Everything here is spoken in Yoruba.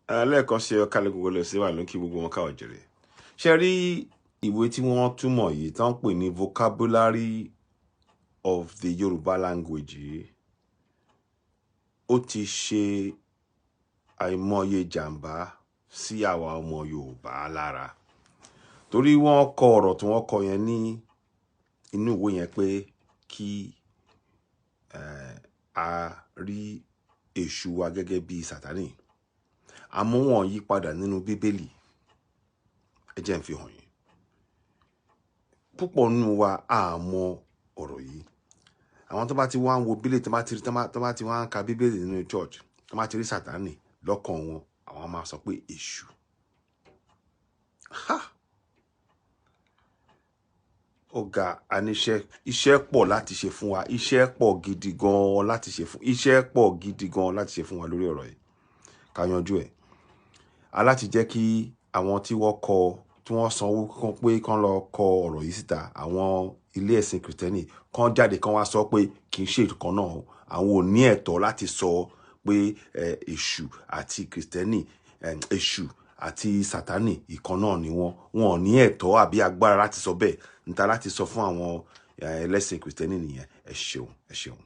lẹ́ẹ̀kan ṣe ọ̀kálẹ̀ gbogbo lọ sí wà lókè gbogbo wọn ká ọ̀jẹ̀rẹ̀. Ṣe rí ìwé tí wọ́n túmọ̀ yìí tán pè ní Vocabulary of the Yoruba Language yìí, ó ti ṣe àìmọye jàǹbá sí àwa ọmọ Yorùbá lára. Torí wọ́n kọ ọ̀rọ̀ tí wọ́n kọ yẹn ní inú ìwé yẹn pé kí a rí Èṣù wa gẹ́gẹ́ bí Satani. Àmọ́ wọ́n yí padà nínú Bíbélì. Ẹ jẹ́ n fi hàn yín. Púpọ̀ nínú wa a mọ ọ̀rọ̀ yìí. Àwọn tó bá ti wá ń wo Bíbélì, tó bá ti wá ń ka Bíbélì nínú church, tó bá ti rí Satani lọ́kàn wọn, àwọn máa sọ pé Èṣù. Ọ̀gá, iṣẹ́ pọ̀ láti ṣe fún wa. Iṣẹ́ pọ̀ gidi gan láti ṣe fún wa lórí ọ̀rọ̀ yìí. Ká yanjú ẹ̀. Aláti jẹ́ kí àwọn tí wọ́n sanwó kan pé kán lọ kọ ọ̀rọ̀ yìí síta, àwọn ilé ẹ̀sìn Kristẹni kan jáde kan wá sọ pé kì í ṣe ìkan náà. Àwọn ò ní ẹ̀tọ́ láti sọ pé Èṣù àti Kristẹni, Èṣù àti Satani ìkan náà ni wọ́n. Wọn ò ní ẹ̀tọ́ àbí agbára láti sọ bẹ́ẹ̀. Níta láti sọ fún àwọn ẹlẹ́sìn Kristẹni nìyẹn. Ẹ ṣeun.